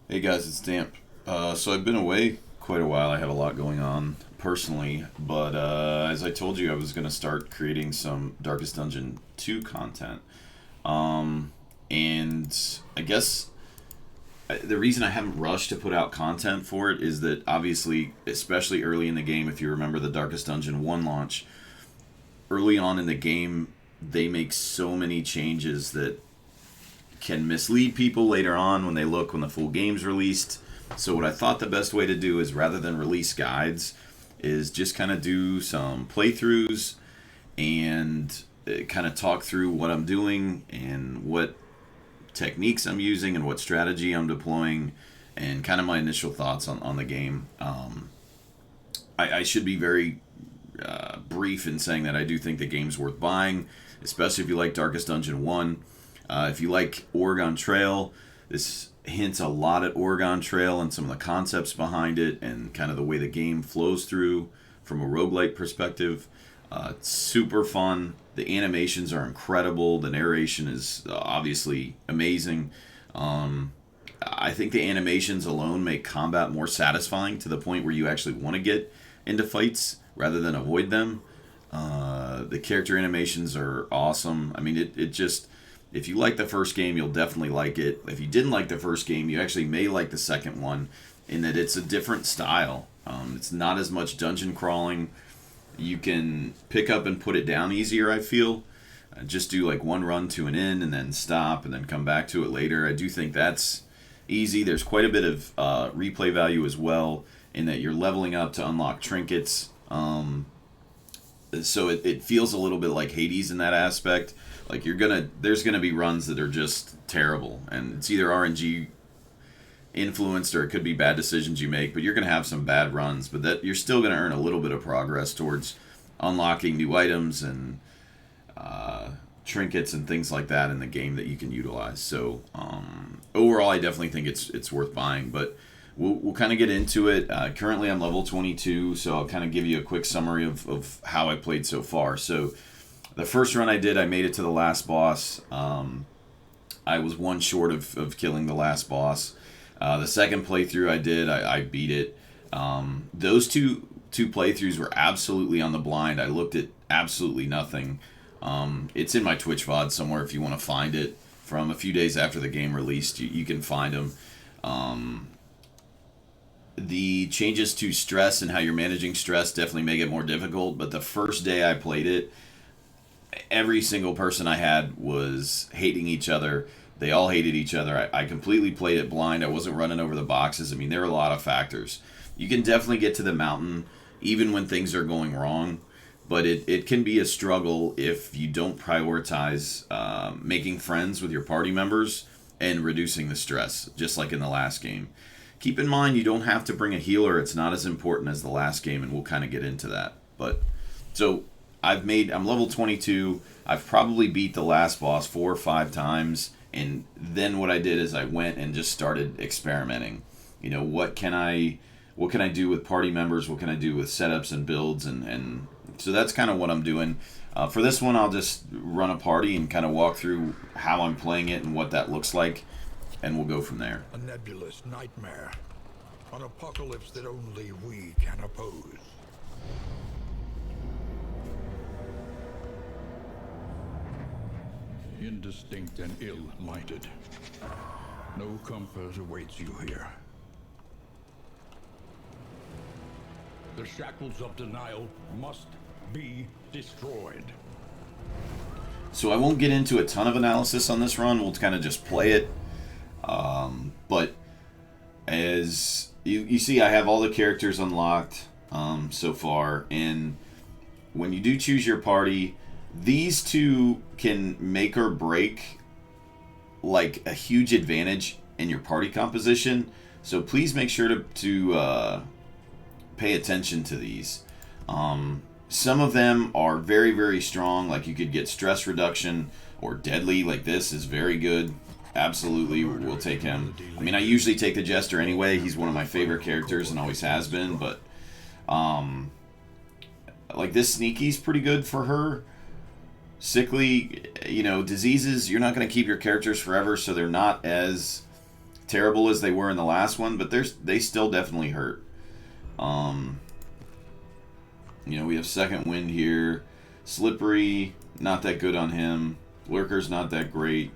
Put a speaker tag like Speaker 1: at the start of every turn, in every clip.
Speaker 1: Hey guys, it's Damp. So I've been away quite a while. I had a lot going on personally, but as I told you, I was going to start creating some Darkest Dungeon 2 content. Um, and I guess the reason I haven't rushed to put out content for it is that obviously, especially early in the game, if you remember the Darkest Dungeon 1 launch, early on in the game, they make so many changes that can mislead people later on when the full game's released. So what I thought the best way to do is rather than release guides is just kind of do some playthroughs and kind of talk through what I'm doing and what techniques I'm using and what strategy I'm deploying and kind of my initial thoughts on the game. I should be very brief in saying that I do think the game's worth buying, especially if you like Darkest Dungeon 1. If you like Oregon Trail, this hints a lot at Oregon Trail and some of the concepts behind it and kind of the way the game flows through from a roguelite perspective. It's super fun. The animations are incredible. The narration is obviously amazing. I think the animations alone make combat more satisfying to the point where you actually want to get into fights rather than avoid them. The character animations are awesome. I mean, it just if you like the first game, you'll definitely like it. If you didn't like the first game, you actually may like the second one in that it's a different style. It's not as much dungeon crawling. You can pick up and put it down easier, I feel. Just do like one run to an inn and then stop and then come back to it later. I do think that's easy. There's quite a bit of replay value as well in that you're leveling up to unlock trinkets. So it feels a little bit like Hades in that aspect. Like there's gonna be runs that are just terrible, and it's either RNG influenced or it could be bad decisions you make. But you're gonna have some bad runs, but that you're still gonna earn a little bit of progress towards unlocking new items and trinkets and things like that in the game that you can utilize. So overall, I definitely think it's worth buying, but. We'll kind of get into it. Currently, I'm level 22, so I'll kind of give you a quick summary of how I played so far. So, the first run I did, I made it to the last boss. I was one short of killing the last boss. The second playthrough I did, I beat it. Those two playthroughs were absolutely on the blind. I looked at absolutely nothing. It's in my Twitch VOD somewhere if you want to find it. From a few days after the game released, you can find them. The changes to stress and how you're managing stress definitely make it more difficult. But the first day I played it, every single person I had was hating each other. They all hated each other. I completely played it blind. I wasn't running over the boxes. I mean, there were a lot of factors. You can definitely get to the mountain even when things are going wrong, but it can be a struggle if you don't prioritize making friends with your party members and reducing the stress, just like in the last game. Keep in mind, you don't have to bring a healer. It's not as important as the last game, and we'll kind of get into that. But so I'm level 22. I've probably beat the last boss 4 or 5 times, and then what I did is I went and just started experimenting. You know, what can I do with party members? What can I do with setups and builds? And so that's kind of what I'm doing. For this one, I'll just run a party and kind of walk through how I'm playing it and what that looks like, and we'll go from there.
Speaker 2: A nebulous nightmare. An apocalypse that only we can oppose. Indistinct and ill-lighted. No comfort awaits you here. The shackles of denial must be destroyed.
Speaker 1: So I won't get into a ton of analysis on this run. We'll kind of just play it. But as you see, I have all the characters unlocked so far. And when you do choose your party, these two can make or break like a huge advantage in your party composition. So please make sure to pay attention to these. Some of them are very, very strong. Like you could get stress reduction or deadly. Like this is very good. Absolutely, we'll take him. I mean, I usually take the Jester anyway. He's one of my favorite characters and always has been. But like this Sneaky's pretty good for her. Sickly, diseases, you're not going to keep your characters forever, so they're not as terrible as they were in the last one, but they still definitely hurt. We have Second Wind here. Slippery, not that good on him. Lurker's not that great.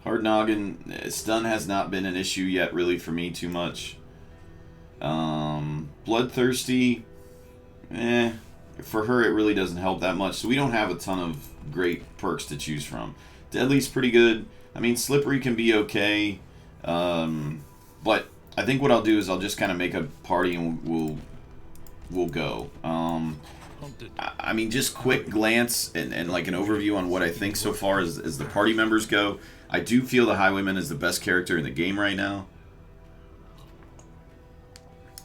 Speaker 1: Hard Noggin, stun has not been an issue yet, really, for me too much. Bloodthirsty, for her it really doesn't help that much, so we don't have a ton of great perks to choose from. Deadly's pretty good. I mean, Slippery can be okay, but I think what I'll do is I'll just kind of make a party and we'll go. I mean, just quick glance and like an overview on what I think so far as the party members go. I do feel the Highwayman is the best character in the game right now.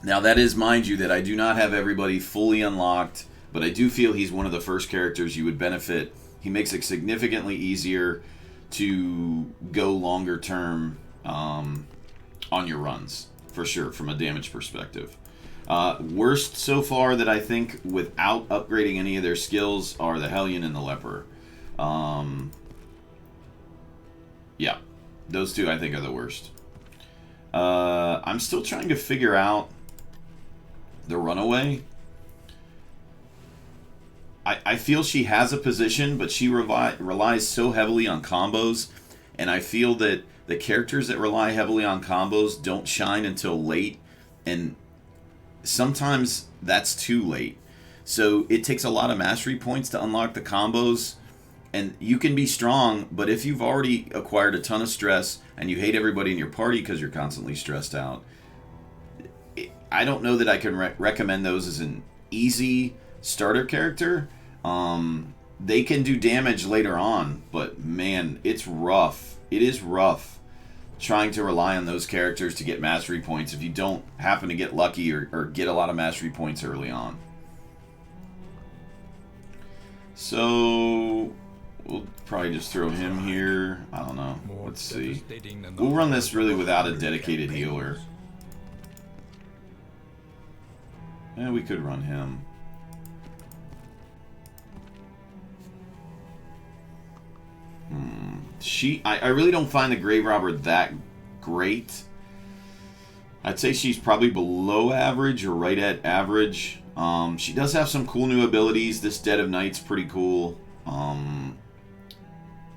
Speaker 1: Now, that is, mind you, that I do not have everybody fully unlocked, but I do feel he's one of the first characters you would benefit. He makes it significantly easier to go longer term on your runs, for sure, from a damage perspective. Worst so far that I think, without upgrading any of their skills, are the Hellion and the Leper. Yeah, those two I think are the worst. I'm still trying to figure out the Runaway. I feel she has a position, but she relies so heavily on combos, and I feel that the characters that rely heavily on combos don't shine until late, and sometimes that's too late. So it takes a lot of mastery points to unlock the combos, and you can be strong, but if you've already acquired a ton of stress and you hate everybody in your party because you're constantly stressed out, I don't know that I can recommend those as an easy starter character. They can do damage later on, but man, it's rough. It is rough trying to rely on those characters to get mastery points if you don't happen to get lucky or get a lot of mastery points early on. So we'll probably just throw him here. I don't know. Let's see. We'll run this really without a dedicated healer. Yeah, we could run him. I really don't find the Grave Robber that great. I'd say she's probably below average or right at average. She does have some cool new abilities. This Dead of Night's pretty cool.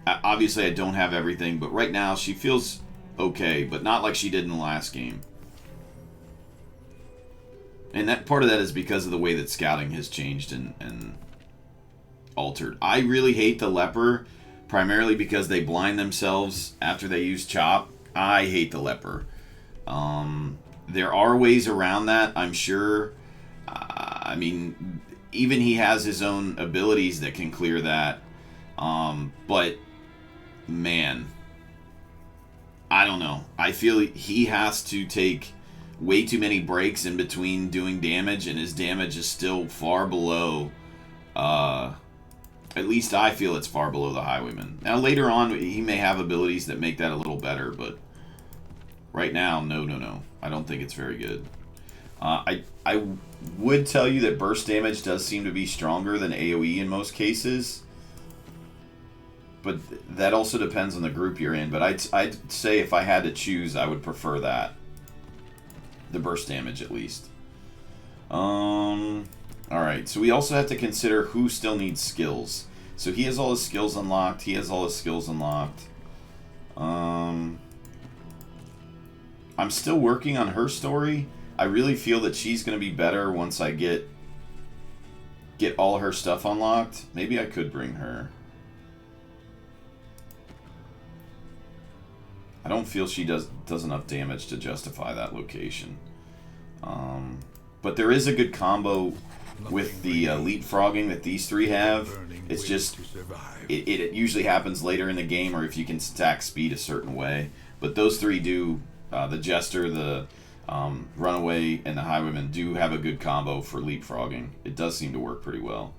Speaker 1: Obviously I don't have everything, but right now she feels okay, but not like she did in the last game. And that part of that is because of the way that scouting has changed and altered. I really hate the Leper, primarily because they blind themselves after they use Chop. I hate the Leper. There are ways around that, I'm sure. I mean, even he has his own abilities that can clear that. But, man, I don't know. I feel he has to take way too many breaks in between doing damage, and his damage is still far below, at least I feel it's far below the Highwayman. Now later on he may have abilities that make that a little better, but right now, no. I don't think it's very good. I would tell you that burst damage does seem to be stronger than AoE in most cases, but that also depends on the group you're in. But I'd say if I had to choose, I would prefer that. The burst damage, at least. Alright, so we also have to consider who still needs skills. So he has all his skills unlocked. He has all his skills unlocked. I'm still working on her story. I really feel that she's going to be better once I get all her stuff unlocked. Maybe I could bring her. I don't feel she does enough damage to justify that location. But there is a good combo with the leapfrogging that these three have. It's just, it usually happens later in the game, or if you can stack speed a certain way. But those three do, the Jester, the Runaway, and the Highwayman do have a good combo for leapfrogging. It does seem to work pretty well.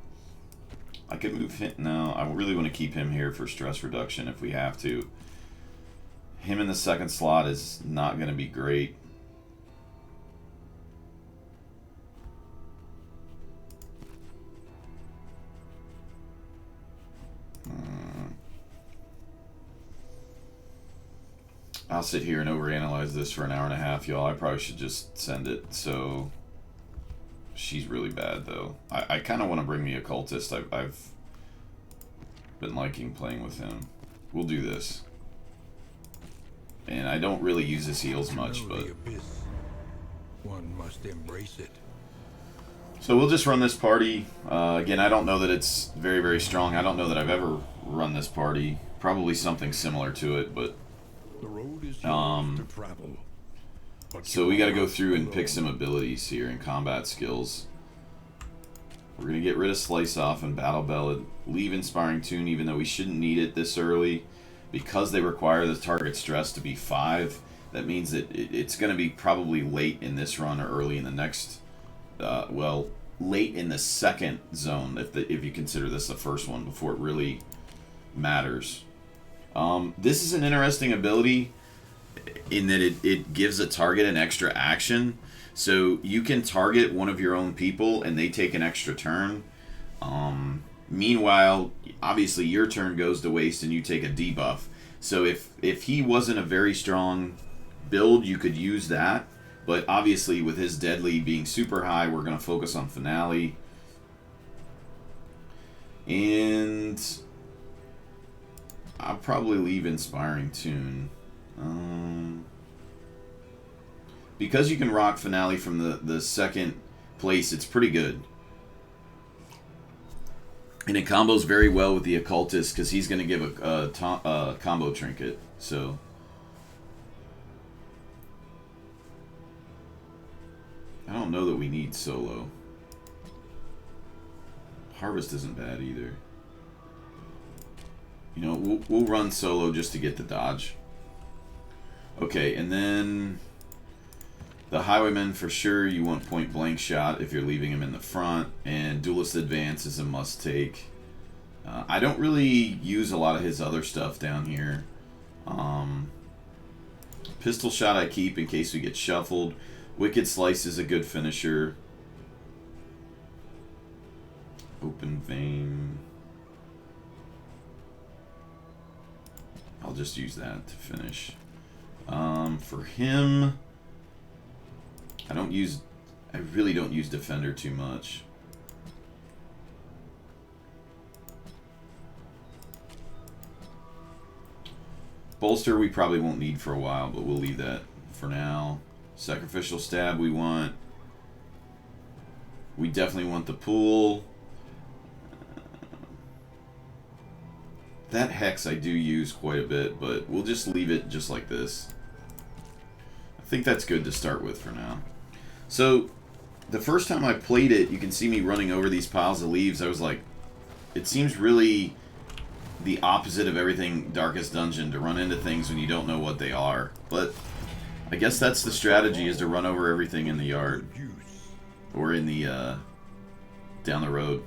Speaker 1: I could move him. No, I really want to keep him here for stress reduction if we have to. Him in the second slot is not going to be great. I'll sit here and overanalyze this for an hour and a half, y'all. I probably should just send it. So she's really bad, though. I kind of want to bring me a cultist. I've been liking playing with him. We'll do this. And I don't really use his heals much, but
Speaker 2: one must embrace it.
Speaker 1: so we'll just run this party. Again, I don't know that it's very, very strong. I don't know that I've ever run this party. Probably something similar to it, but
Speaker 2: The road is yours to travel.
Speaker 1: so we got to go through and pick some abilities here and combat skills. We're going to get rid of Slice Off and Battle Ballad. Leave Inspiring Tune, even though we shouldn't need it this early. Because they require the target stress to be 5, that means that it's going to be probably late in this run or early in the next... well, late in the second zone, if you consider this the first one, before it really matters. This is an interesting ability in that it gives a target an extra action. So you can target one of your own people and they take an extra turn. Meanwhile, obviously your turn goes to waste and you take a debuff. So if he wasn't a very strong build, you could use that. But obviously with his deadly being super high, we're going to focus on Finale. And I'll probably leave Inspiring Tune. Because you can rock Finale from the second place, it's pretty good. And it combos very well with the Occultist because he's going to give a combo trinket. So I don't know that we need solo. Harvest isn't bad either. You know, we'll run solo just to get the dodge. Okay, and then the Highwayman, for sure, you want point blank shot if you're leaving him in the front, and Duelist Advance is a must take. I don't really use a lot of his other stuff down here. Pistol Shot I keep in case we get shuffled. Wicked Slice is a good finisher. Open Vein. I'll just use that to finish. For him, I really don't use Defender too much. Bolster we probably won't need for a while, but we'll leave that for now. Sacrificial Stab we want. We definitely want the pool. That Hex I do use quite a bit, but we'll just leave it just like this. I think that's good to start with for now. So, the first time I played it, you can see me running over these piles of leaves. I was like, it seems really the opposite of everything Darkest Dungeon, to run into things when you don't know what they are. But I guess that's the strategy, is to run over everything in the yard. Or in the, down the road.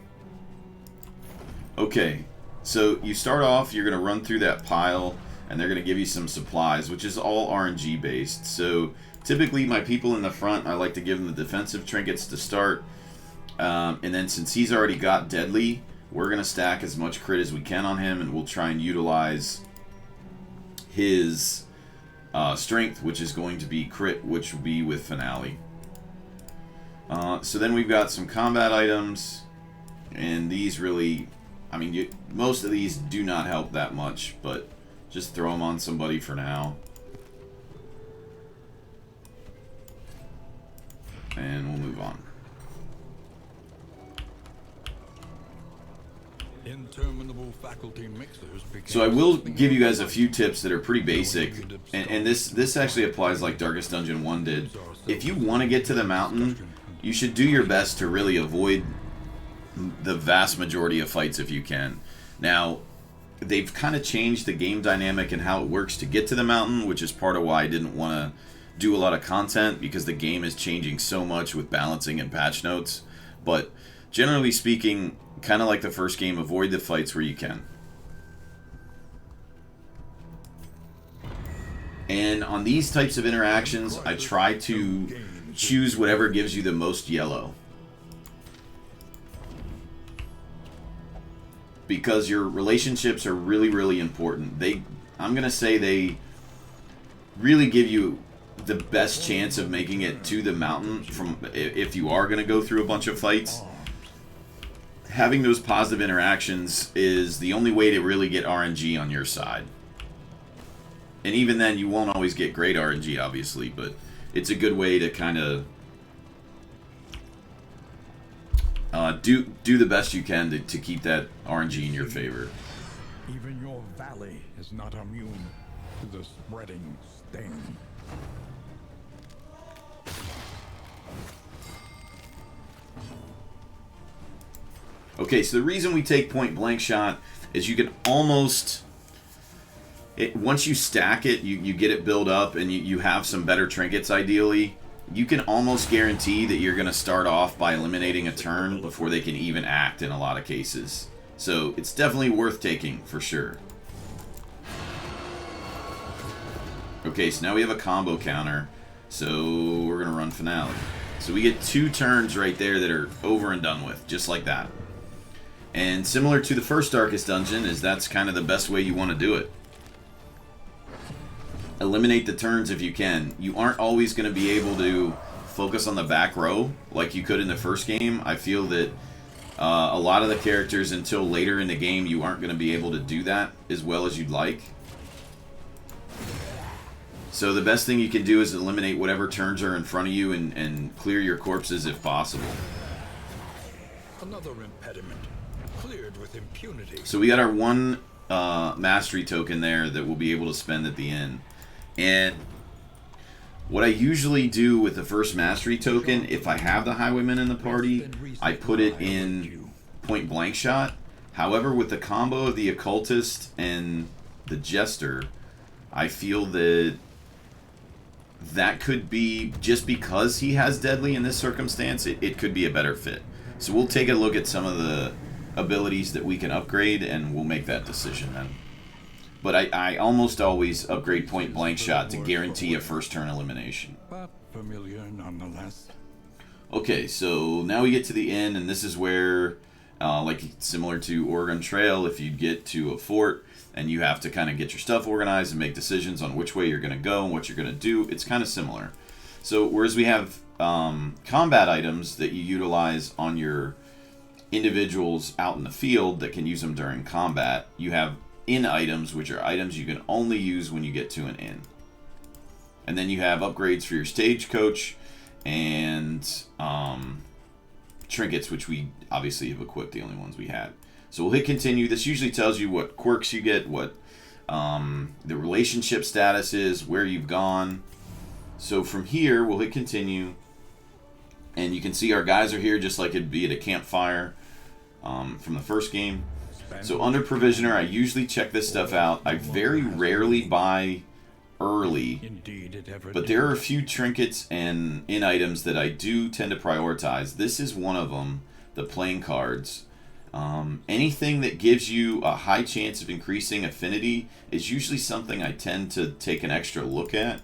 Speaker 1: Okay, so you start off, you're going to run through that pile, and they're going to give you some supplies, which is all RNG based. So typically my people in the front, I like to give them the defensive trinkets to start. And then since he's already got deadly, we're going to stack as much crit as we can on him, and we'll try and utilize his strength, which is going to be crit, which will be with Finale. So then we've got some combat items, and these really, I mean, most of these do not help that much, but just throw them on somebody for now. And we'll move on.
Speaker 2: Interminable faculty mixers.
Speaker 1: So I will give you guys a few tips that are pretty basic, and this actually applies like Darkest Dungeon 1 did. If you want to get to the mountain, you should do your best to really avoid the vast majority of fights if you can. Now, they've kind of changed the game dynamic and how it works to get to the mountain, which is part of why I didn't want to do a lot of content, because the game is changing so much with balancing and patch notes. But generally speaking, kind of like the first game, avoid the fights where you can. And on these types of interactions, I try to choose whatever gives you the most yellow. Because your relationships are really, really important. I'm going to say really give you the best chance of making it to the mountain from if you are going to go through a bunch of fights. Having those positive interactions is the only way to really get RNG on your side. And even then, you won't always get great RNG, obviously, but it's a good way to kind of do the best you can to keep that RNG in your favor.
Speaker 2: Even your valley is not immune to the spreading stain.
Speaker 1: Okay, so the reason we take point blank shot is you can almost... once you stack it, you get it built up, and you have some better trinkets ideally, you can almost guarantee that you're going to start off by eliminating a turn before they can even act in a lot of cases. So it's definitely worth taking, for sure. Okay, so now we have a combo counter, so we're going to run Finale. So we get 2 turns right there that are over and done with, just like that. And similar to the first Darkest Dungeon, is that's kind of the best way you want to do it. Eliminate the turns if you can. You aren't always going to be able to focus on the back row like you could in the first game. I feel that a lot of the characters until later in the game you aren't going to be able to do that as well as you'd like. So the best thing you can do is eliminate whatever turns are in front of you and clear your corpses if possible.
Speaker 2: Another impediment cleared with impunity.
Speaker 1: So we got our 1 mastery token there that we'll be able to spend at the end. And what I usually do with the first mastery token, if I have the highwayman in the party, I put it in point blank shot. However, with the combo of the occultist and the jester, I feel that that could be, just because he has deadly in this circumstance, it could be a better fit. So we'll take a look at some of the abilities that we can upgrade, and we'll make that decision then. But I almost always upgrade point blank shot to guarantee a first turn elimination.
Speaker 2: But familiar nonetheless.
Speaker 1: Okay, so now we get to the end, and this is where, like similar to Oregon Trail, if you get to a fort and you have to kind of get your stuff organized and make decisions on which way you're going to go and what you're going to do, it's kind of similar. So whereas we have combat items that you utilize on your individuals out in the field that can use them during combat, you have inn items, which are items you can only use when you get to an inn. And then you have upgrades for your stagecoach and trinkets, which we obviously have equipped, the only ones we had. So we'll hit continue. This usually tells you what quirks you get, what the relationship status is, where you've gone. So from here, we'll hit continue. And you can see our guys are here just like it'd be at a campfire from the first game. So under Provisioner, I usually check this stuff out. I very rarely buy early, but there are a few trinkets and inn items that I do tend to prioritize. This is one of them, the playing cards. Anything that gives you a high chance of increasing affinity is usually something I tend to take an extra look at.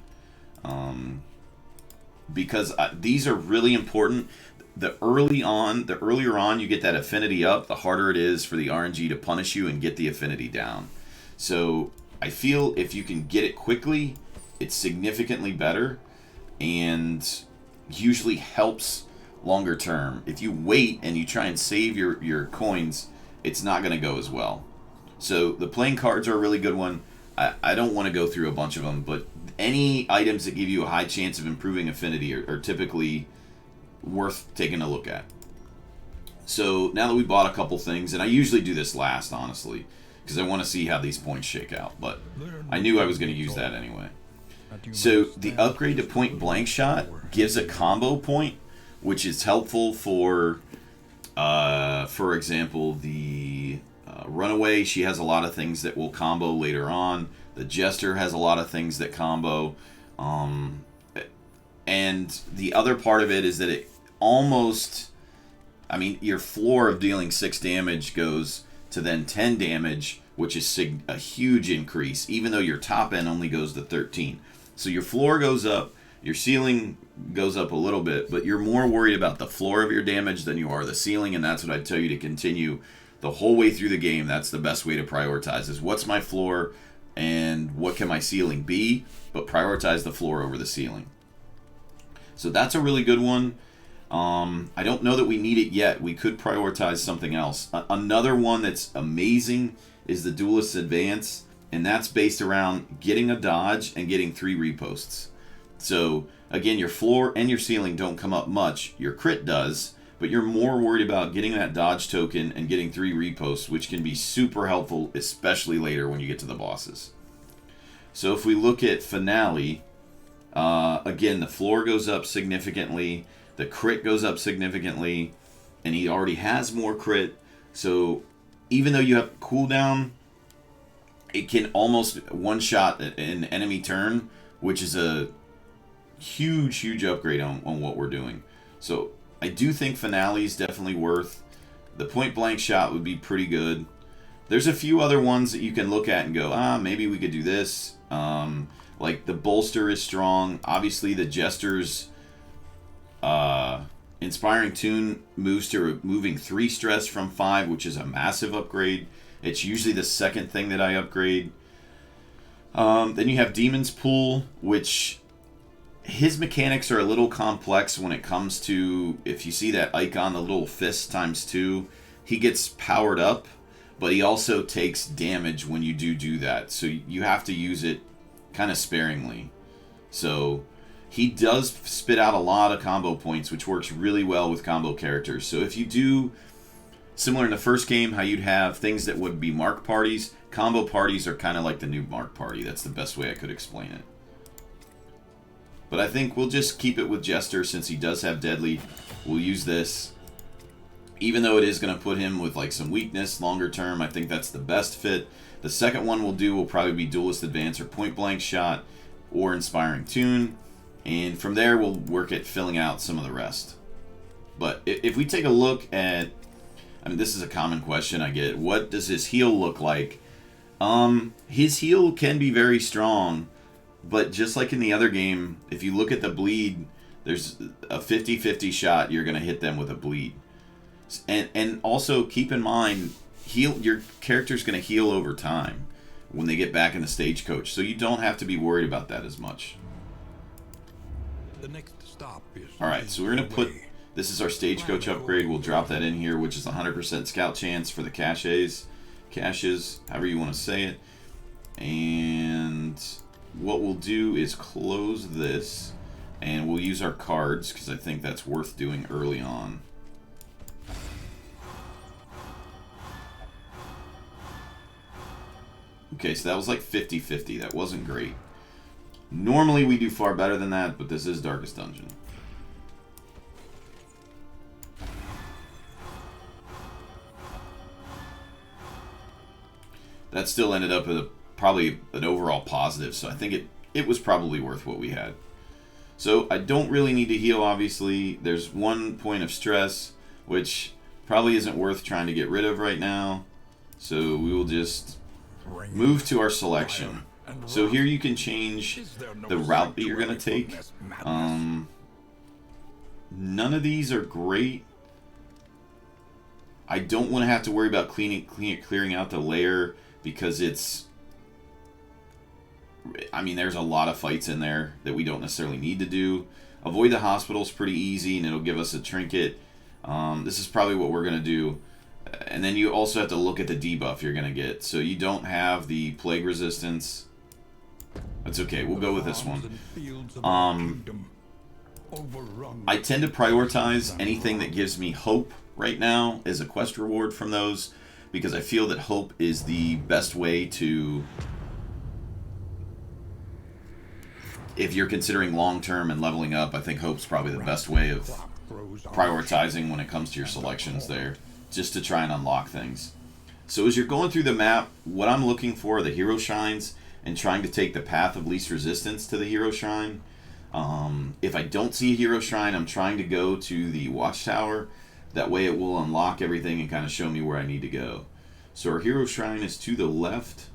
Speaker 1: Because these are really important. The earlier on you get that affinity up, the harder it is for the RNG to punish you and get the affinity down. So I feel if you can get it quickly, it's significantly better and usually helps longer term. If you wait and you try and save your coins, it's not going to go as well. So the playing cards are a really good one. I don't want to go through a bunch of them, but any items that give you a high chance of improving affinity are typically worth taking a look at. So now that we bought a couple things, and I usually do this last, honestly, because I want to see how these points shake out, but I knew I was going to use that anyway. So the upgrade to point blank shot gives a combo point, which is helpful for example, the Runaway. She has a lot of things that will combo later on. The Jester has a lot of things that combo. And the other part of it is that it almost... I mean, your floor of dealing 6 damage goes to then 10 damage, which is a huge increase, even though your top end only goes to 13. So your floor goes up, your ceiling goes up a little bit, but you're more worried about the floor of your damage than you are the ceiling, and that's what I'd tell you to continue the whole way through the game. That's the best way to prioritize, is what's my floor, and what can my ceiling be, but prioritize the floor over the ceiling. So that's a really good one. I don't know that we need it yet. We could prioritize something else. Another one that's amazing is the Duelist's Advance, and that's based around getting a dodge and getting 3 reposts. So again, your floor and your ceiling don't come up much. Your crit does, but you're more worried about getting that dodge token and getting 3 reposts, which can be super helpful, especially later when you get to the bosses. So if we look at Finale, again, the floor goes up significantly, the crit goes up significantly, and he already has more crit. So even though you have cooldown, it can almost one-shot an enemy turn, which is a huge upgrade on what we're doing. So I do think Finale is definitely worth. The point-blank shot would be pretty good. There's a few other ones that you can look at and go, maybe we could do this. Like the bolster is strong. Obviously, the Jester's Inspiring Tune moves to removing 3 stress from 5, which is a massive upgrade. It's usually the second thing that I upgrade. Then you have Demon's Pool, which his mechanics are a little complex when it comes to, if you see that icon, the little fist times 2, he gets powered up, but he also takes damage when you do that. So you have to use it kind of sparingly. So he does spit out a lot of combo points, which works really well with combo characters. So if you do, similar in the first game, how you'd have things that would be mark parties, combo parties are kind of like the new mark party. That's the best way I could explain it. But I think we'll just keep it with Jester since he does have Deadly. We'll use this. Even though it is going to put him with like some weakness longer term, I think that's the best fit. The second one we'll do will probably be Duelist Advance or Point Blank Shot or Inspiring Tune. And from there we'll work at filling out some of the rest. But if we take a look at, I mean, this is a common question I get. What does his heal look like? His heal can be very strong, but just like in the other game, if you look at the bleed, there's a 50-50 shot you're going to hit them with a bleed. And also keep in mind, your character's going to heal over time when they get back in the stagecoach, so you don't have to be worried about that as much.
Speaker 2: The next stop is
Speaker 1: Alright, so we're going to put, this is our stagecoach upgrade. We'll drop that in here, which is 100% scout chance for the caches, however you want to say it. And what we'll do is close this, and we'll use our cards, because I think that's worth doing early on. Okay, so that was like 50-50. That wasn't great. Normally we do far better than that, but this is Darkest Dungeon. That still ended up at probably an overall positive, so I think it was probably worth what we had. So I don't really need to heal, obviously. There's 1 point of stress, which probably isn't worth trying to get rid of right now. So we will just move to our selection. So here you can change the route that you're going to take. None of these are great. I don't want to have to worry about clearing out the lair, because it's, I mean, there's a lot of fights in there that we don't necessarily need to do. Avoid the hospital is pretty easy, and it'll give us a trinket. This is probably what we're going to do. And then you also have to look at the debuff you're going to get. So you don't have the plague resistance. That's okay. We'll go with this one. I tend to prioritize anything that gives me hope right now as a quest reward from those, because I feel that hope is the best way to, if you're considering long-term and leveling up, I think hope's probably the best way of prioritizing when it comes to your selections there, just to try and unlock things. So as you're going through the map, what I'm looking for are the hero shrines and trying to take the path of least resistance to the hero shrine. If I don't see a hero shrine, I'm trying to go to the watchtower. That way it will unlock everything and kind of show me where I need to go. So our hero shrine is to the left,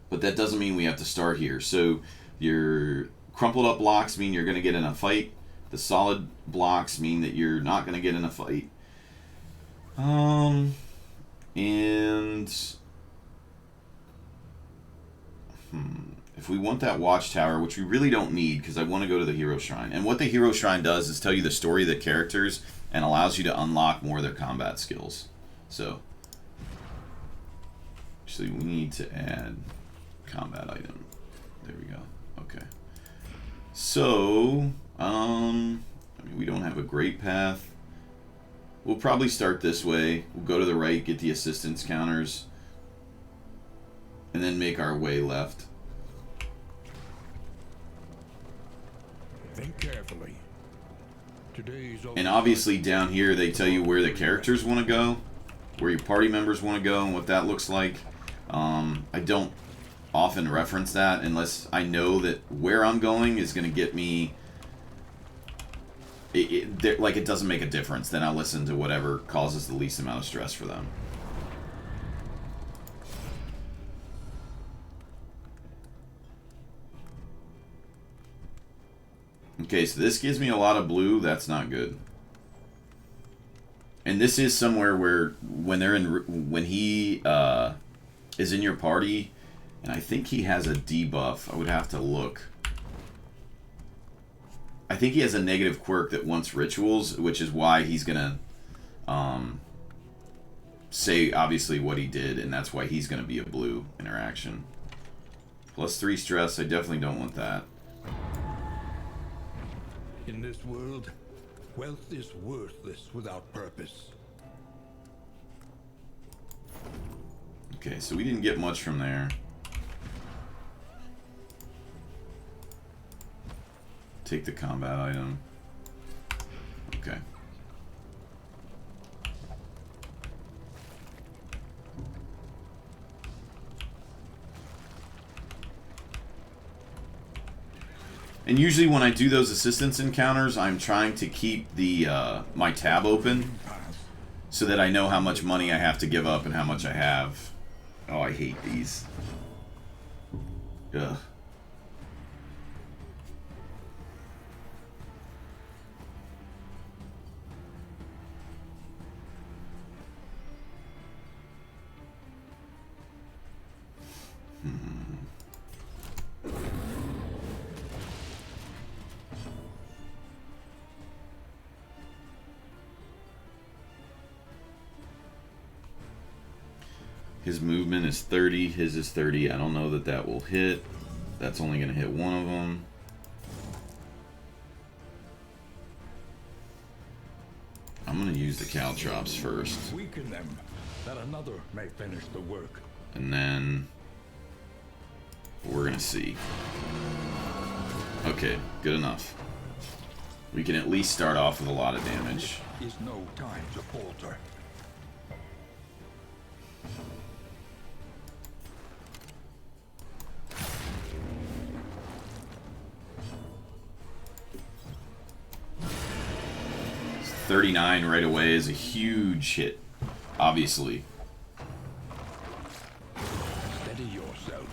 Speaker 1: but that doesn't mean we have to start here. So your crumpled up blocks mean you're going to get in a fight. The solid blocks mean that you're not going to get in a fight. And If we want that watchtower, which we really don't need because I want to go to the hero shrine. And what the hero shrine does is tell you the story of the characters and allows you to unlock more of their combat skills. So, actually, we need to add combat item. There we go. Okay. So, I mean, we don't have a great path. We'll probably start this way. We'll go to the right, get the assistance counters, and then make our way left.
Speaker 2: Think carefully.
Speaker 1: And obviously down here they tell you where the characters want to go, where your party members want to go, and what that looks like. I don't often reference that unless I know that where I'm going is going to get me... like it doesn't make a difference. Then I'll listen to whatever causes the least amount of stress for them. Okay, so this gives me a lot of blue. That's not good. And this is somewhere where when he is in your party, and I think he has a debuff. I would have to look. I think he has a negative quirk that wants rituals, which is why he's gonna say obviously what he did, and that's why he's gonna be a blue interaction. +3 stress. I definitely don't want that.
Speaker 2: In this world, wealth is worthless without purpose.
Speaker 1: Okay, so we didn't get much from there. Take the combat item. Okay. And usually when I do those assistance encounters, I'm trying to keep the my tab open so that I know how much money I have to give up and how much I have. Oh, I hate these. Ugh. His movement is 30, his is 30. I don't know that that will hit. That's only going to hit one of them. I'm going to use the caltrops first.
Speaker 2: Weaken them, that another may finish the work.
Speaker 1: And then we're going to see. Okay, good enough. We can at least start off with a lot of damage.
Speaker 2: It is no time to falter.
Speaker 1: It's 39 right away is a huge hit, obviously.
Speaker 2: Steady yourself.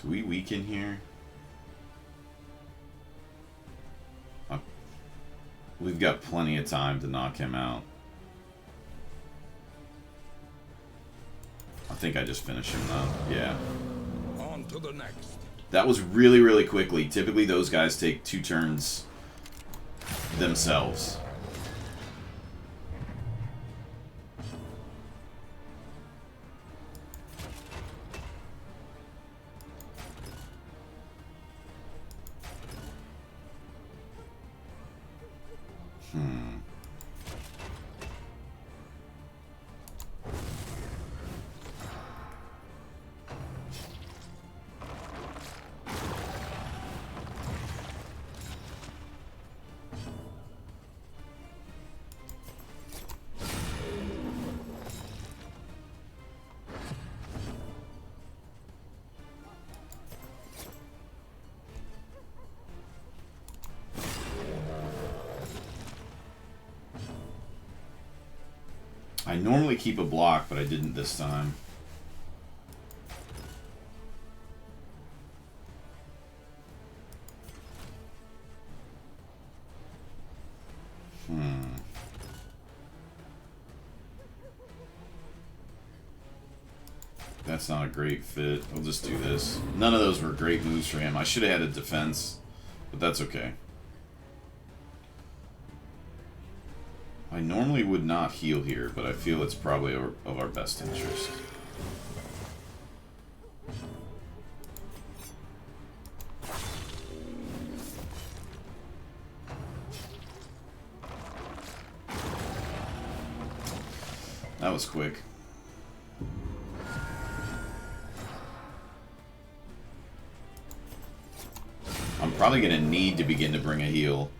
Speaker 1: Do we weaken here? We've got plenty of time to knock him out. I think I just finished him though. Yeah.
Speaker 2: On to the next.
Speaker 1: That was really, really quickly. Typically those guys take 2 turns themselves. I normally keep a block, but I didn't this time. That's not a great fit. We'll just do this. None of those were great moves for him. I should have had a defense, but that's okay. I normally would not heal here, but I feel it's probably of our best interest. That was quick. I'm probably going to need to begin to bring a heal.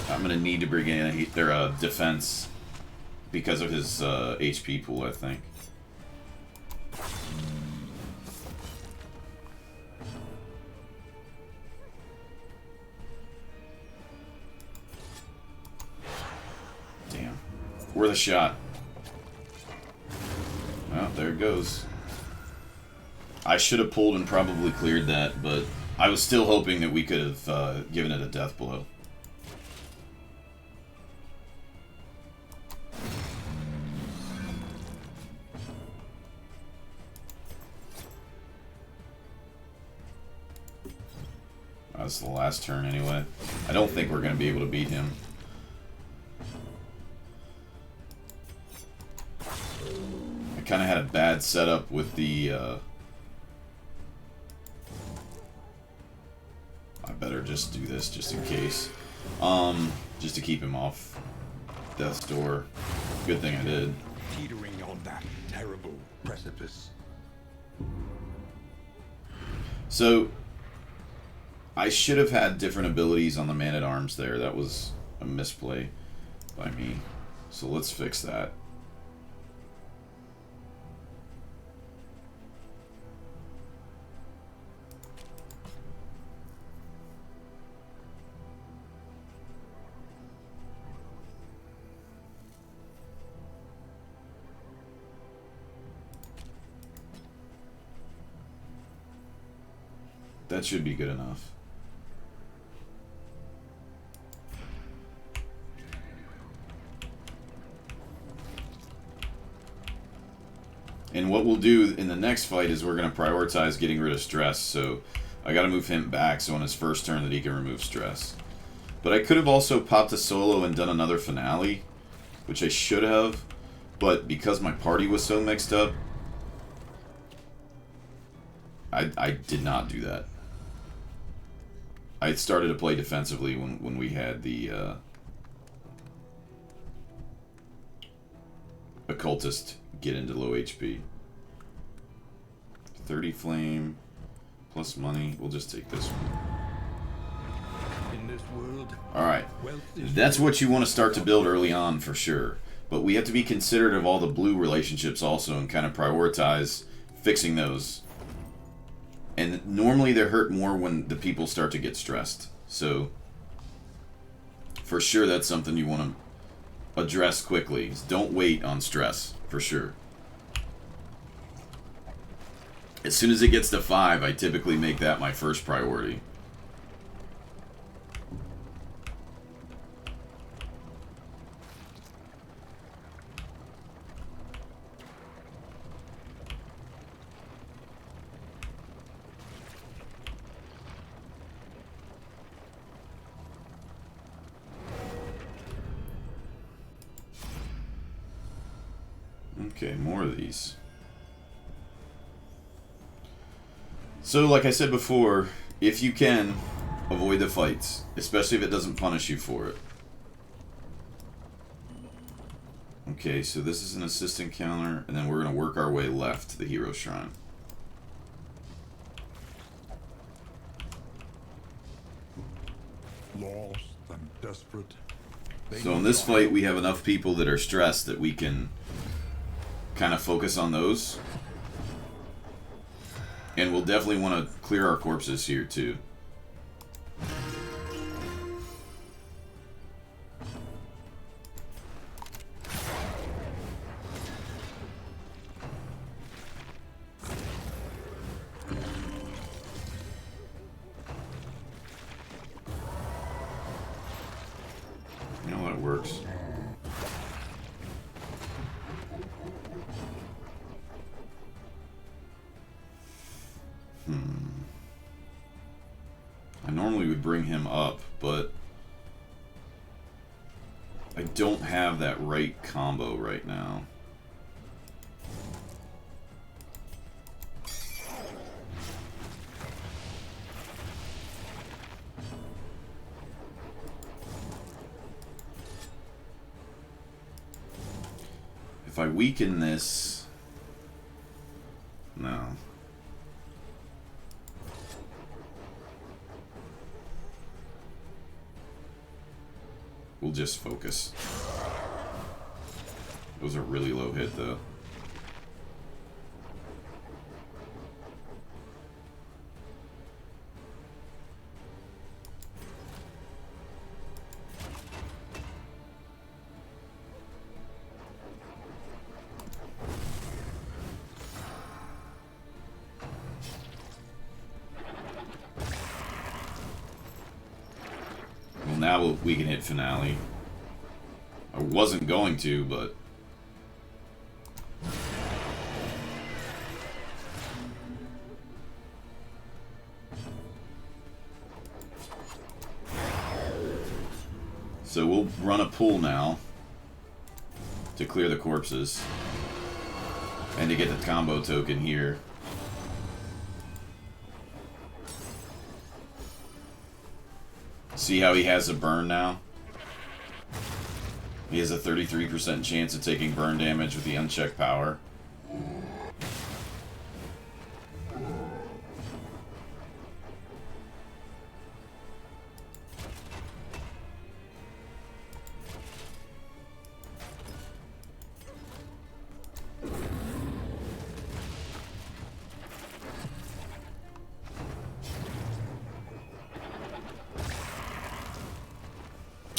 Speaker 1: I'm going to need to bring in their defense because of his HP pool, I think. Worth a shot. Well, there it goes. I should have pulled and probably cleared that, but I was still hoping that we could have given it a death blow. That's the last turn anyway. I don't think we're going to be able to beat him. Kind of had a bad setup with the I better just do this just in case, just to keep him off death's door. Good thing I did.
Speaker 2: Teetering on that terrible precipice.
Speaker 1: So I should have had different abilities on the man-at-arms there. That was a misplay by me, so let's fix that. That should be good enough. And what we'll do in the next fight is we're going to prioritize getting rid of stress. So I got to move him back so on his first turn that he can remove stress. But I could have also popped a solo and done another finale, which I should have. But because my party was so mixed up, I did not do that. I started to play defensively when we had the occultist get into low HP. 30 flame plus money. We'll just take this one.
Speaker 2: In this world,
Speaker 1: alright. That's what you want to start to build early on for sure. But we have to be considerate of all the blue relationships also and kind of prioritize fixing those. And normally they're hurt more when the people start to get stressed. So, for sure that's something you want to address quickly. Don't wait on stress, for sure. As soon as it gets to 5, I typically make that my first priority. Okay, more of these. So, like I said before, if you can, avoid the fights, especially if it doesn't punish you for it. Okay, so this is an assistant counter, and then we're going to work our way left to the Hero Shrine.
Speaker 2: lost and desperate.
Speaker 1: So in this fight, we have enough people that are stressed that we can kind of focus on those. And we'll definitely want to clear our corpses here too. You know, that works. I normally would bring him up, but I don't have that right combo right now. If I weaken this... No. We'll just focus. It was a really low hit, though. Well, now we can hit finale. I wasn't going to, but... So we'll run a pool now to clear the corpses and to get the combo token here. See how he has a burn now? He has a 33% chance of taking burn damage with the unchecked power.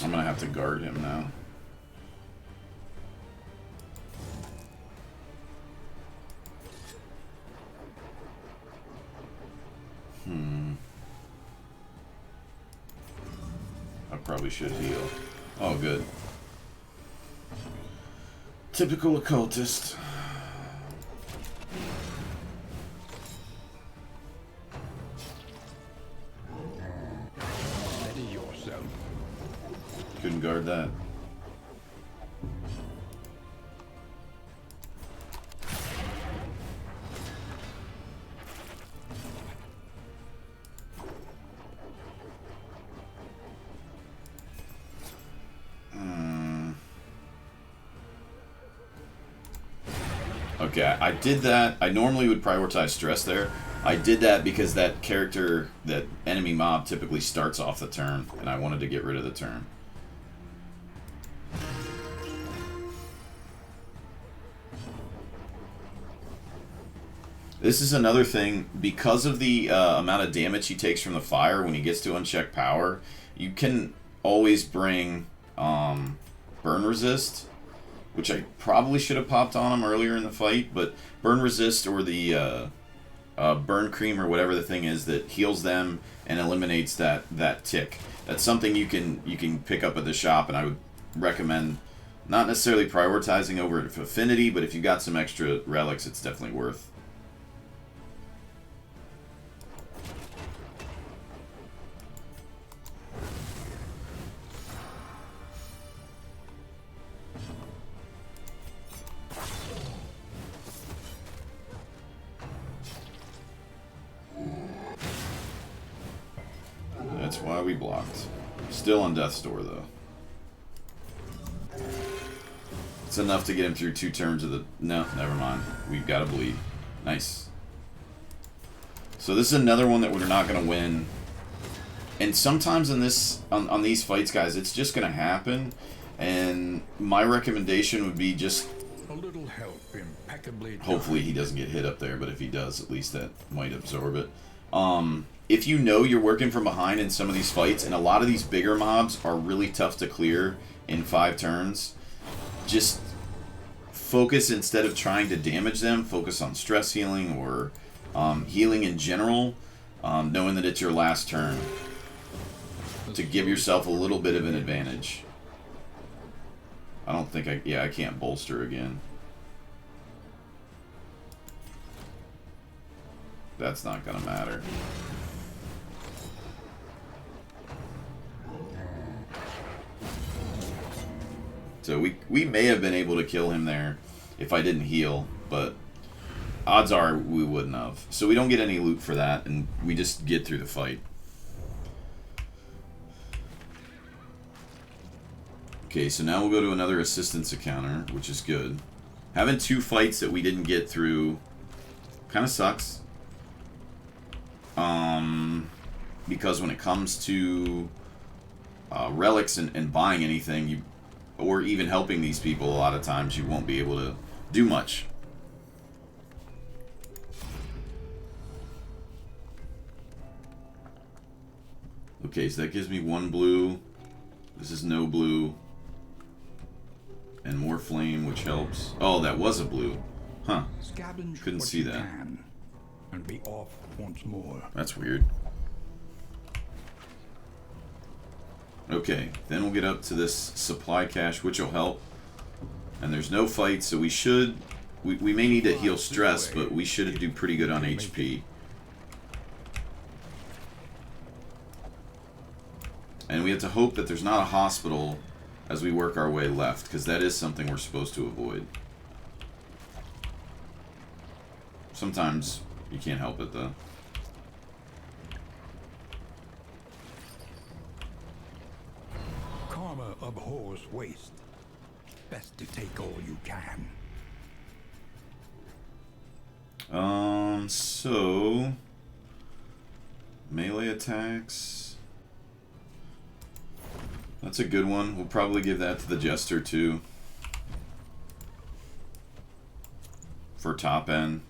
Speaker 1: I'm gonna have to guard him now. I probably should heal. Oh, good. Typical occultist.
Speaker 2: Steady yourself.
Speaker 1: Couldn't guard that. Okay, I did that. I normally would prioritize stress there. I did that because that character, that enemy mob, typically starts off the turn, and I wanted to get rid of the turn. This is another thing, because of the amount of damage he takes from the fire when he gets to unchecked power, you can always bring burn resist, which I probably should have popped on him earlier in the fight, but burn resist or the burn cream or whatever the thing is that heals them and eliminates that tick. That's something you can pick up at the shop, and I would recommend not necessarily prioritizing over affinity, but if you got some extra relics, it's definitely worth. That's why we blocked. Still on death's door, though. It's enough to get him through 2 turns of the... No, never mind. We've got to bleed. Nice. So this is another one that we're not going to win. And sometimes in this, on these fights, guys, it's just going to happen. And my recommendation would be just...
Speaker 2: A little help, impeccably done.
Speaker 1: Hopefully he doesn't get hit up there, but if he does, at least that might absorb it. If you know you're working from behind in some of these fights, and a lot of these bigger mobs are really tough to clear in 5 turns, just focus, instead of trying to damage them, focus on stress healing or healing in general, knowing that it's your last turn, to give yourself a little bit of an advantage. I don't think I... Yeah, I can't bolster again. That's not gonna matter. So we may have been able to kill him there if I didn't heal, but odds are we wouldn't have. So we don't get any loot for that, and we just get through the fight. Okay, so now we'll go to another assistance encounter, which is good. Having 2 fights that we didn't get through kind of sucks. Because when it comes to relics and buying anything, or even helping these people, a lot of times you won't be able to do much. Okay, so that gives me 1 blue. This is no blue. And more flame, which helps. Oh, that was a blue. Huh. Couldn't see that.
Speaker 2: And be off once more.
Speaker 1: That's weird. Okay, then we'll get up to this supply cache, which will help. And there's no fight, so we should... We may need to heal stress, but we should do pretty good on HP. And we have to hope that there's not a hospital as we work our way left, because that is something we're supposed to avoid. Sometimes you can't help it, though.
Speaker 2: Karma abhors waste. Best to take all you can.
Speaker 1: So... melee attacks... That's a good one. We'll probably give that to the Jester, too. For top end.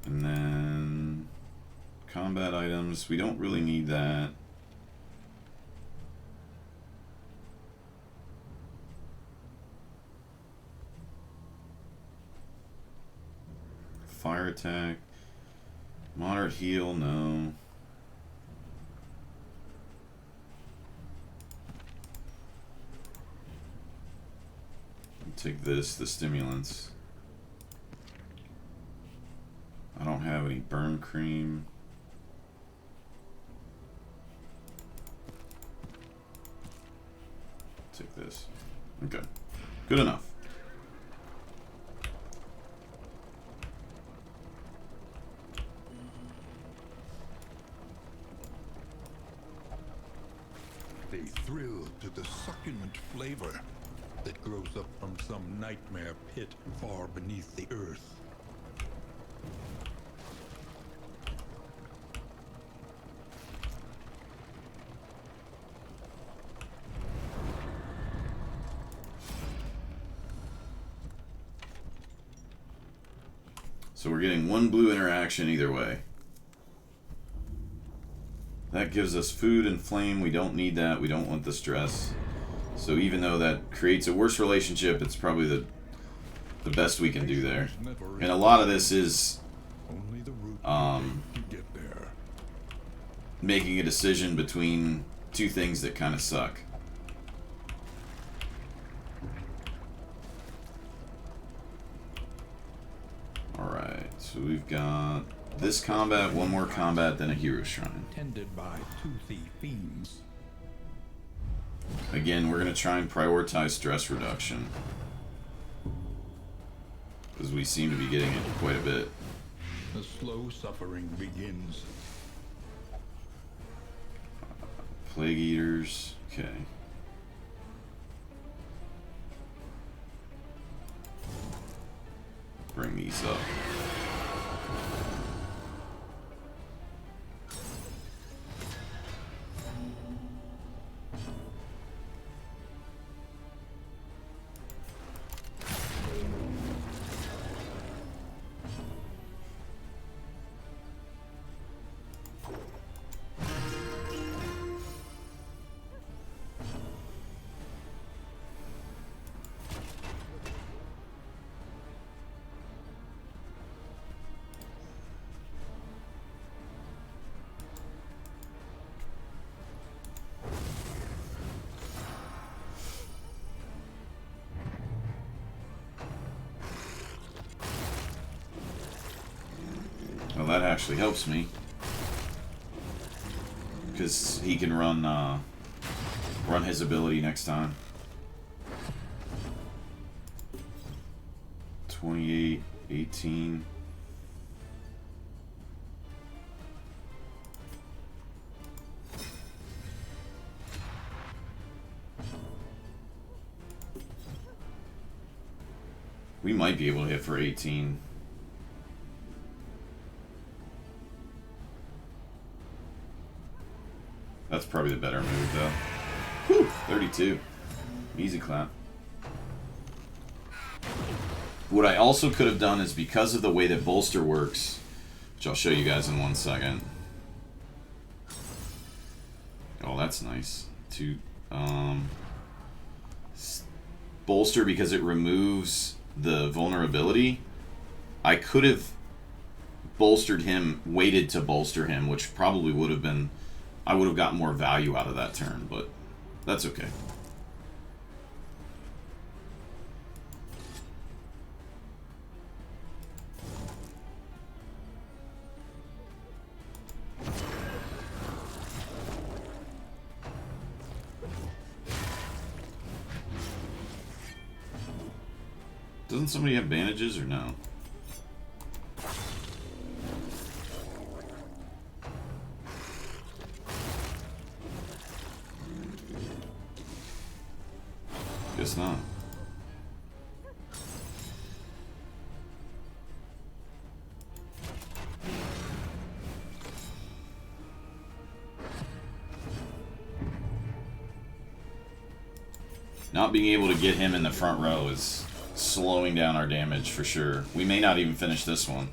Speaker 1: And then... combat items. We don't really need that. Fire attack. Moderate heal, no. Take this, the stimulants. I don't have any burn cream. Take this. Okay. Good enough.
Speaker 2: They thrill to the succulent flavor that grows up from some nightmare pit far beneath the earth.
Speaker 1: So we're getting 1 blue interaction either way. That gives us food and flame. We don't need that. We don't want the stress. So even though that creates a worse relationship, it's probably the best we can do there. And a lot of this is making a decision between 2 things that kind of suck. Alright, so we've got this combat, 1 more combat, then a hero shrine.
Speaker 2: Tended by toothy fiends.
Speaker 1: Again, we're going to try and prioritize stress reduction, because we seem to be getting it quite a bit.
Speaker 2: The slow suffering begins.
Speaker 1: Plague Eaters, okay. Bring these up. that actually helps me. Because he can run his ability next time. 28, 18. We might be able to hit for 18. That's probably the better move, though. Whew, 32. Easy clap. What I also could have done is, because of the way that bolster works, which I'll show you guys in 1 second. Oh, that's nice. Bolster, because it removes the vulnerability. I could have bolstered him, waited to bolster him, which probably would have been... I would have gotten more value out of that turn, but that's okay. Doesn't somebody have bandages or no? Guess not. Not being able to get him in the front row is slowing down our damage for sure. We may not even finish this one.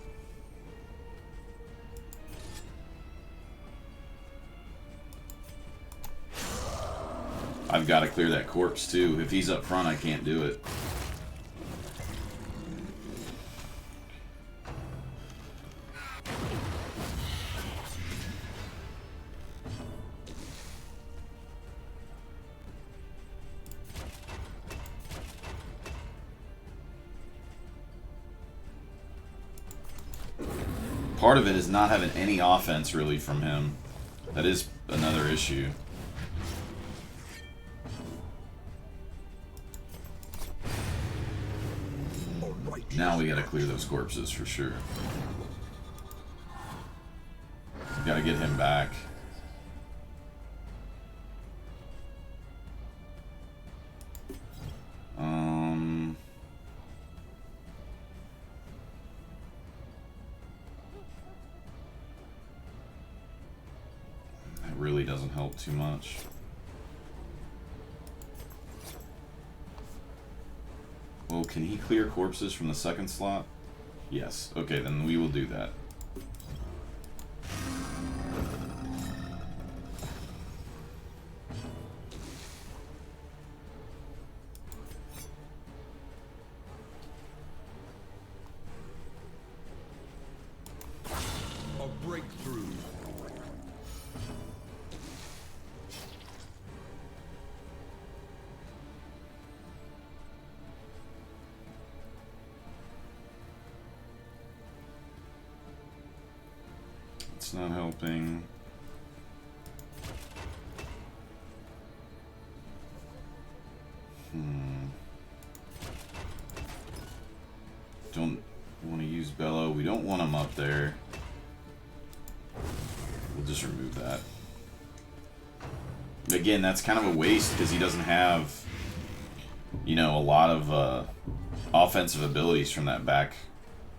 Speaker 1: I've got to clear that corpse too. If he's up front, I can't do it. Part of it is not having any offense really from him. That is another issue. Now we gotta clear those corpses for sure. We gotta get him back. That really doesn't help too much. Well, can he clear corpses from the second slot? Yes. Okay, then we will do that.
Speaker 2: A breakthrough.
Speaker 1: It's not helping. Don't want to use Bellow. We don't want him up there. We'll just remove that. Again, that's kind of a waste because he doesn't have, you know, a lot of offensive abilities from that back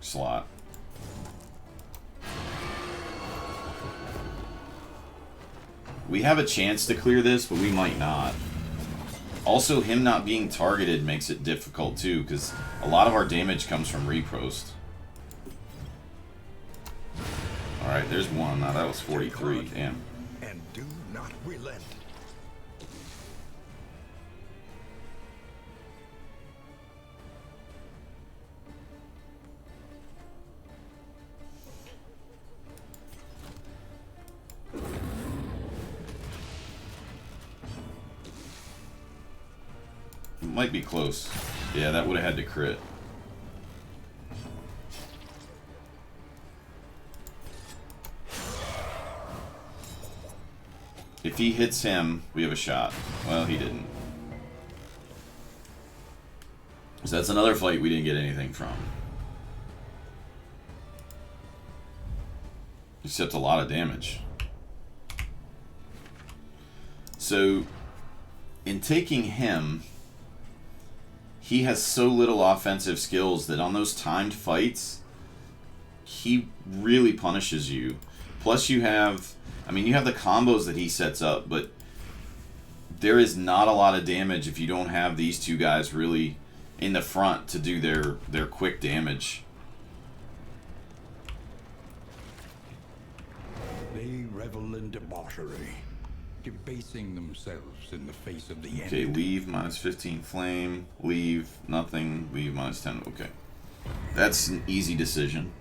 Speaker 1: slot. We have a chance to clear this, but we might not. Also, him not being targeted makes it difficult too, because a lot of our damage comes from repost. Alright, there's one. Now that was 43. Damn.
Speaker 2: And do not relent.
Speaker 1: Might be close. Yeah, that would have had to crit. he hits him, we have a shot. Well, he didn't. So that's another fight we didn't get anything from. Except a lot of damage. So, in taking him, he has so little offensive skills that on those timed fights, he really punishes you. Plus you have, I mean, you have the combos that he sets up, but there is not a lot of damage if you don't have these two guys really in the front to do their quick damage.
Speaker 2: They revel in debauchery, debasing themselves in the face of the end.
Speaker 1: Okay, leave minus 15 flame, leave nothing, leave minus 10. Okay. That's an easy decision.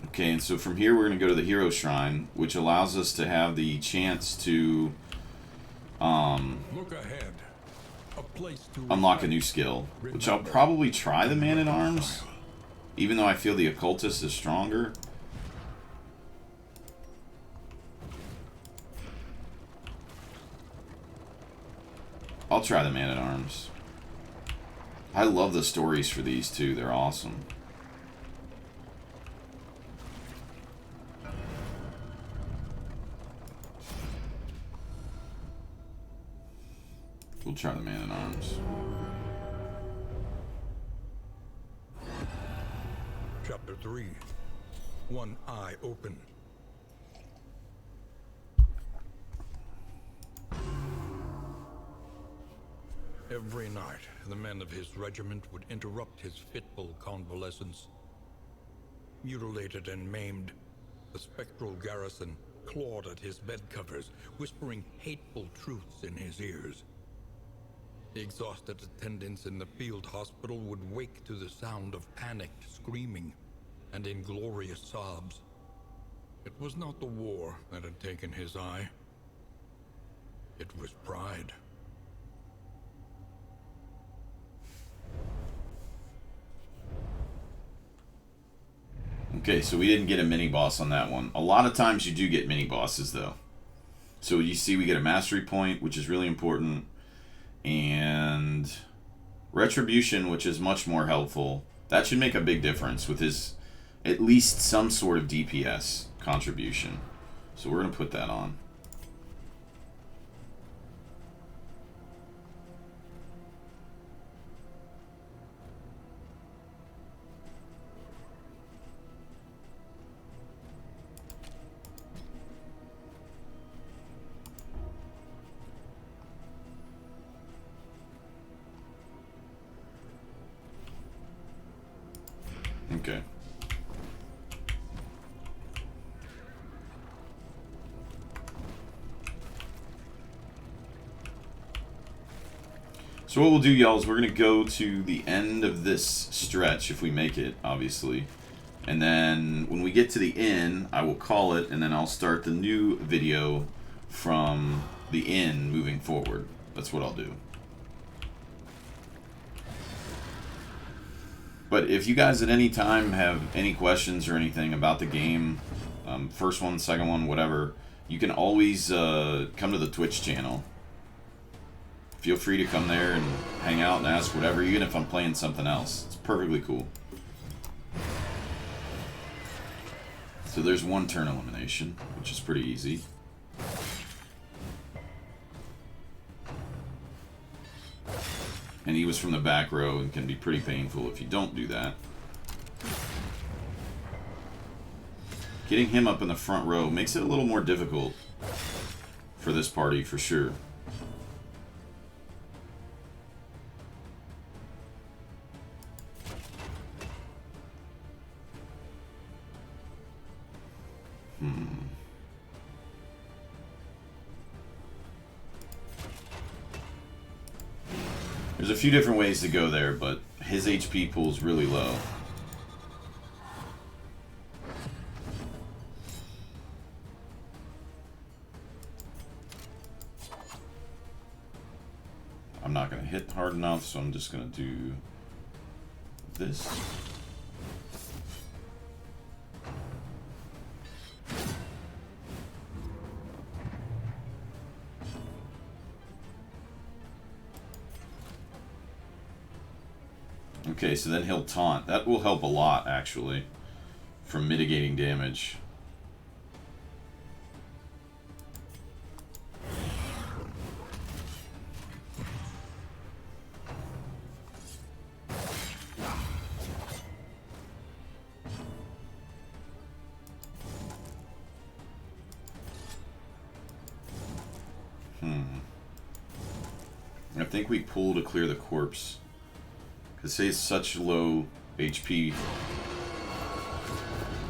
Speaker 1: Okay, and so from here we're going to go to the Hero Shrine, which allows us to have the chance to
Speaker 2: Look ahead. A place to
Speaker 1: unlock a new skill, which I'll probably try the Man-at-Arms, even though I feel the Occultist is stronger. I'll try the Man-at-Arms. I love the stories for these two. They're awesome. We'll try the Man-at-Arms.
Speaker 2: Chapter 3. One eye open. Every night, the men of his regiment would interrupt his fitful convalescence. Mutilated and maimed, the spectral garrison clawed at his bed covers, whispering hateful truths in his ears. The exhausted attendants in the field hospital would wake to the sound of panicked screaming and inglorious sobs. It was not the war that had taken his eye. It was pride.
Speaker 1: Okay, so we didn't get a mini-boss on that one. A lot of times you do get mini-bosses, though. So you see we get a mastery point, which is really important. And Retribution, which is much more helpful. That should make a big difference with his at least some sort of DPS contribution. So we're going to put that on. Okay. So what we'll do, y'all, is we're going to go to the end of this stretch, if we make it, obviously. And then when we get to the inn, I will call it, and then I'll start the new video from the inn moving forward. That's what I'll do. But if you guys at any time have any questions or anything about the game, first one, second one, whatever, you can always come to the Twitch channel. Feel free to come there and hang out and ask whatever, even if I'm playing something else. It's perfectly cool. So there's one turn elimination, which is pretty easy. And he was from the back row and can be pretty painful if you don't do that. Getting him up in the front row makes it a little more difficult for this party, for sure. There's a few different ways to go there, but his HP pool is really low. I'm not going to hit hard enough, so I'm just going to do this. Okay, so then he'll taunt. That will help a lot, actually, from mitigating damage. I think we pull to clear the corpse. Because say it's such low HP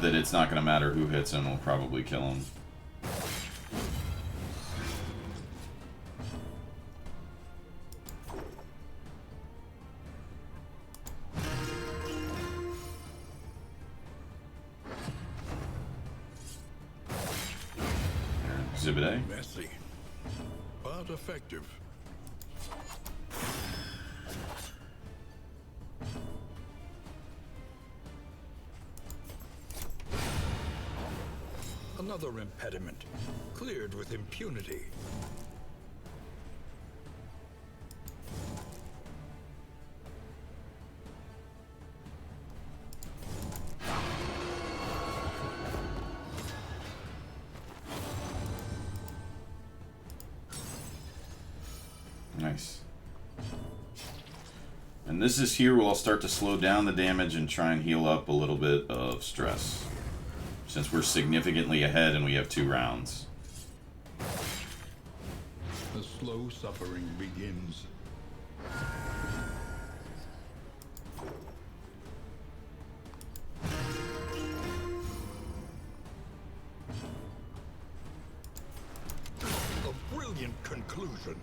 Speaker 1: that it's not going to matter who hits him, we'll probably kill him. Exhibit A.
Speaker 2: Messy, but effective. Another impediment, cleared with impunity.
Speaker 1: Nice. And this is here where I'll start to slow down the damage and try and heal up a little bit of stress. Since we're significantly ahead and we have 2 rounds.
Speaker 2: The slow suffering begins. A brilliant conclusion.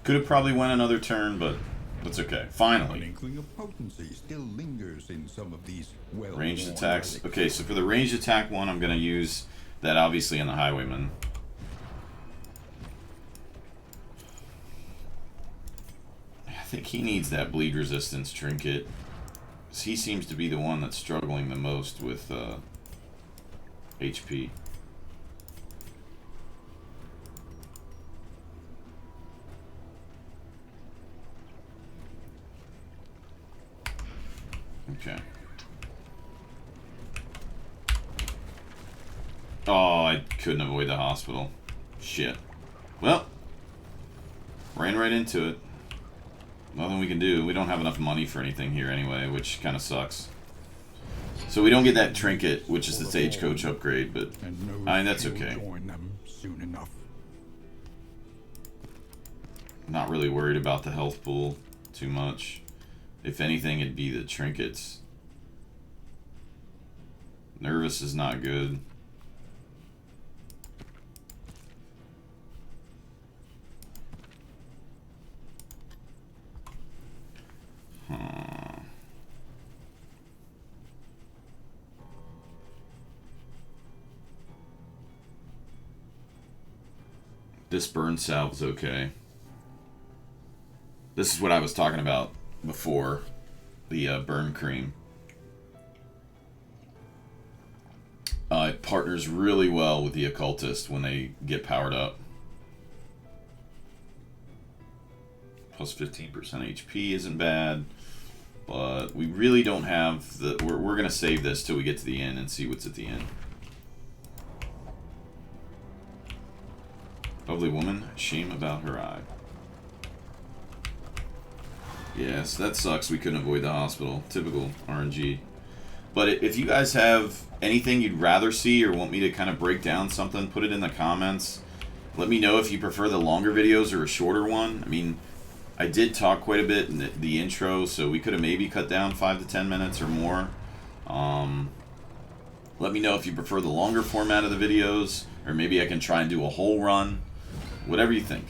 Speaker 1: Could have probably went another turn, but that's okay. Finally.
Speaker 2: An inkling of potency still lingers in some of these
Speaker 1: Ranged attacks. Okay, so for the ranged attack one, I'm going to use that obviously in the Highwayman. I think he needs that bleed resistance trinket. 'Cause he seems to be the one that's struggling the most with HP. Okay. Oh, I couldn't avoid the hospital. Shit. Well, ran right into it. Nothing we can do. We don't have enough money for anything here anyway, which kind of sucks. So we don't get that trinket, which is the stagecoach upgrade, but I mean, that's okay.
Speaker 2: Join them soon enough.
Speaker 1: Not really worried about the health pool too much. If anything, it'd be the trinkets. Nervous is not good. This burn salve's okay. This is what I was talking about before. The burn cream. It partners really well with the occultist when they get powered up. Plus 15% HP isn't bad. But we really don't have the... We're going to save this till we get to the end and see what's at the end. Lovely woman, shame about her eye. Yes, that sucks. We couldn't avoid the hospital. Typical RNG. But if you guys have anything you'd rather see or want me to kind of break down something, put it in the comments. Let me know if you prefer the longer videos or a shorter one. I mean, I did talk quite a bit in the intro, so we could have maybe cut down 5 to 10 minutes or more. Let me know if you prefer the longer format of the videos, or maybe I can try and do a whole run. Whatever you think.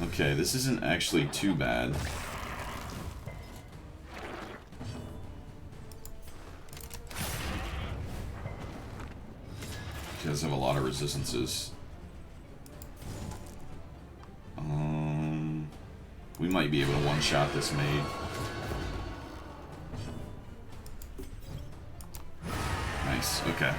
Speaker 1: Okay, this isn't actually too bad. You guys have a lot of resistances. We might be able to one-shot this maid. Nice, okay.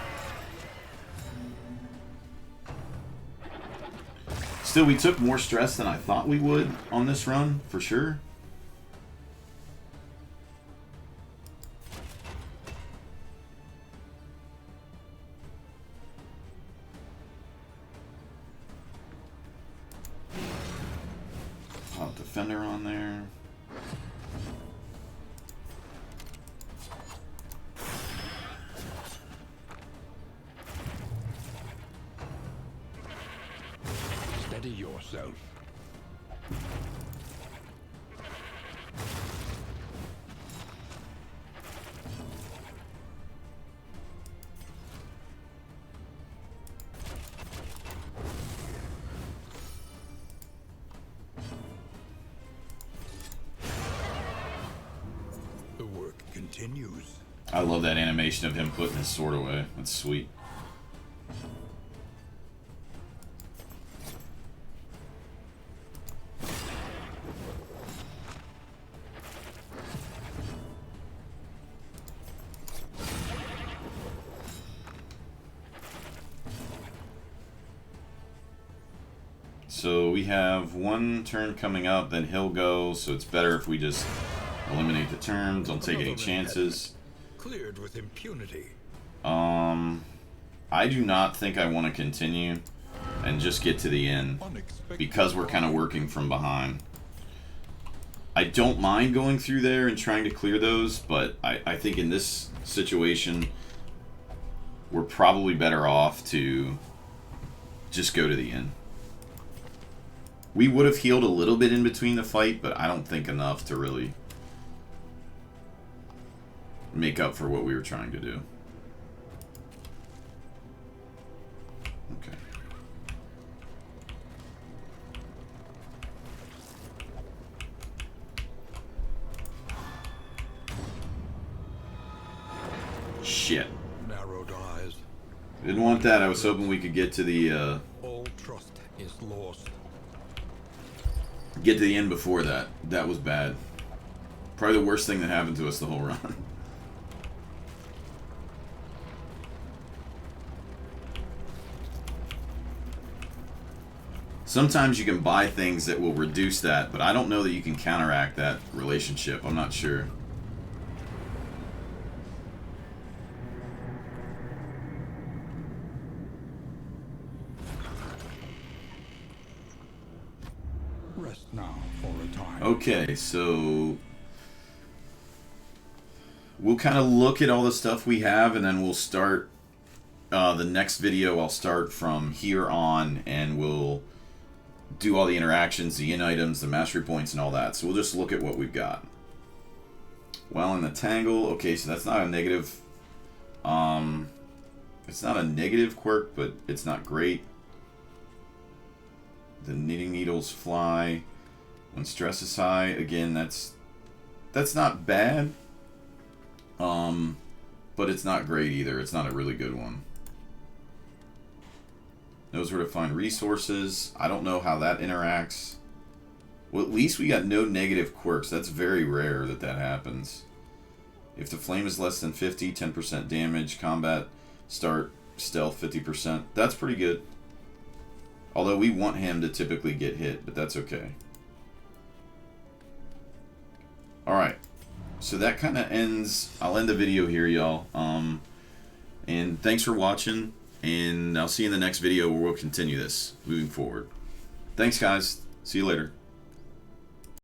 Speaker 1: Still, we took more stress than I thought we would on this run, for sure. Pop Defender on there.
Speaker 2: Steady yourself. The work continues.
Speaker 1: I love that animation of him putting his sword away. That's sweet. So we have one turn coming up, then he'll go, so it's better if we just eliminate the turn, don't take any chances.
Speaker 2: Cleared with impunity.
Speaker 1: I do not think I want to continue and just get to the end because we're kind of working from behind. I don't mind going through there and trying to clear those, but I think in this situation we're probably better off to just go to the end. We would have healed a little bit in between the fight, but I don't think enough to really make up for what we were trying to do. Okay. Shit.
Speaker 2: Narrowed eyes.
Speaker 1: Didn't want that. I was hoping we could get to the
Speaker 2: All trust is lost.
Speaker 1: get to the end before that. That was bad. Probably the worst thing that happened to us the whole run. Sometimes you can buy things that will reduce that, but I don't know that you can counteract that relationship. I'm not sure.
Speaker 2: Rest now for a time.
Speaker 1: Okay, so we'll kind of look at all the stuff we have, and then we'll start the next video. I'll start from here on, and we'll do all the interactions, the in items, the mastery points, and all that. So we'll just look at what we've got. Well, in the tangle, okay, so that's not a negative. It's not a negative quirk, but it's not great. The knitting needles fly when stress is high. Again, that's not bad. But it's not great either. It's not a really good one. Knows where to find resources. I don't know how that interacts. Well, at least we got no negative quirks. That's very rare that that happens. If the flame is less than 50, 10% damage. Combat, start, stealth, 50%. That's pretty good. Although we want him to typically get hit, but that's okay. Alright. So that kind of ends... I'll end the video here, y'all. And thanks for watching. And I'll see you in the next video where we'll continue this moving forward. Thanks, guys. See you later.